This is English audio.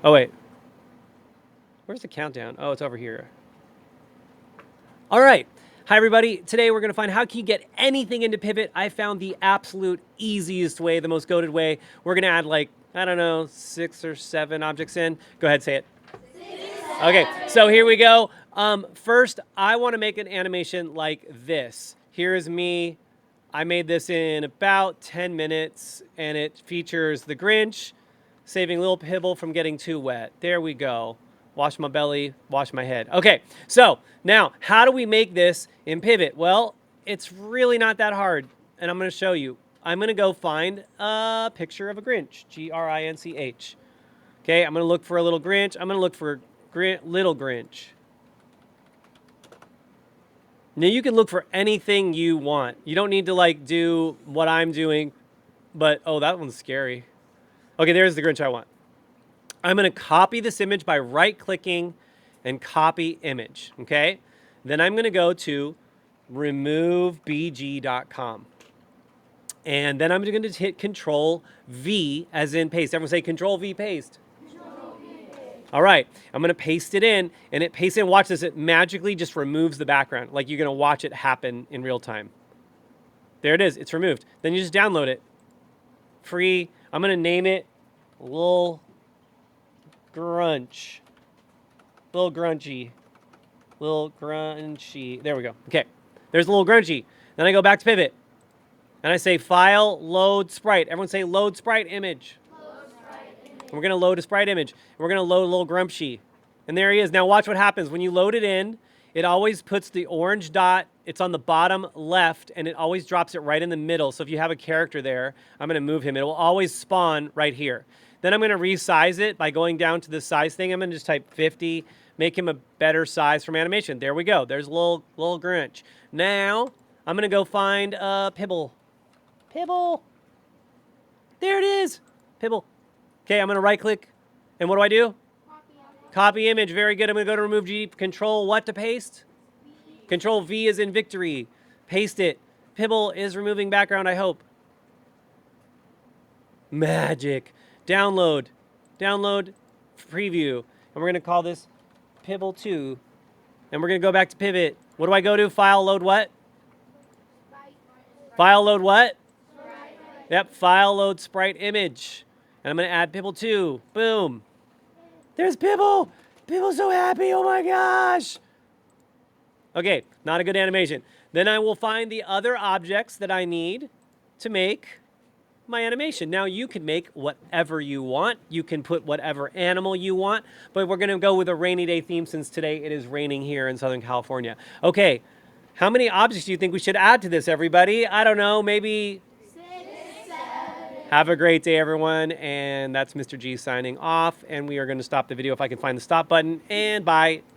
Oh, wait. Where's the countdown? Oh, it's over here. All right. Hi, everybody. Today we're going to find how can you get anything into Pivot. I found the absolute easiest way, the most goated way. We're going to add like, I don't know, 6 or 7 objects in. Go ahead, say it. 6. Okay, so here we go. First, I want to make an animation like this. Here is me. I made this in about 10 minutes, and it features the Grinch saving Little Pibble from getting too wet. There we go. Wash my belly, wash my head. Okay, so now how do we make this in Pivot? Well, it's really not that hard, and I'm going to show you. I'm going to go find a picture of a Grinch, Grinch. Okay, I'm going to look for a little Grinch. I'm going to look for little Grinch. Now you can look for anything you want. You don't need to like do what I'm doing, but oh, that one's scary. Okay, there's the Grinch I want. I'm going to copy this image by right-clicking and copy image, okay? Then I'm going to go to removebg.com. And then I'm going to hit Control V as in paste. Everyone say Control V paste. Control V paste. All right, I'm going to paste it in, and it pastes in. Watch this. It magically just removes the background, like you're going to watch it happen in real time. There it is. It's removed. Then you just download it. Free. I'm going to name it Lil Grunch. Little Grunchy. Little Grunchy. There we go. Okay. There's a little Grunchy. Then I go back to Pivot. And I say File, Load Sprite. Everyone say Load Sprite Image. Load Sprite Image. And we're going to load a sprite image. And we're going to load a little Grumpy. And there he is. Now watch what happens. When you load it in, it always puts the orange dot. It's on the bottom left. And it always drops it right in the middle. So if you have a character there, I'm going to move him. It will always spawn right here. Then I'm going to resize it by going down to the size thing. I'm going to just type 50, make him a better size from animation. There we go. There's little Grinch. Now, I'm going to go find Pibble. Pibble. There it is. Pibble. Okay, I'm going to right-click. And what do I do? Copy image. Very good. I'm going to go to Remove G. Control what to paste? V. Control V is in victory. Paste it. Pibble is removing background, I hope. Magic. Download, preview, and we're going to call this Pibble 2, and we're going to go back to Pivot. What do I go to? File, load what? File, load what? Yep, file, load sprite image, and I'm going to add Pibble 2. Boom. There's Pibble. Pibble's so happy. Oh my gosh. Okay, not a good animation. Then I will find the other objects that I need to make my animation. Now you can make whatever you want. You can put whatever animal you want, but we're gonna go with a rainy day theme since today it is raining here in Southern California. Okay, how many objects do you think we should add to this, everybody? I don't know, maybe 6, 7. Have a great day, everyone, and that's Mr. G signing off, and we are gonna stop the video if I can find the stop button, and bye.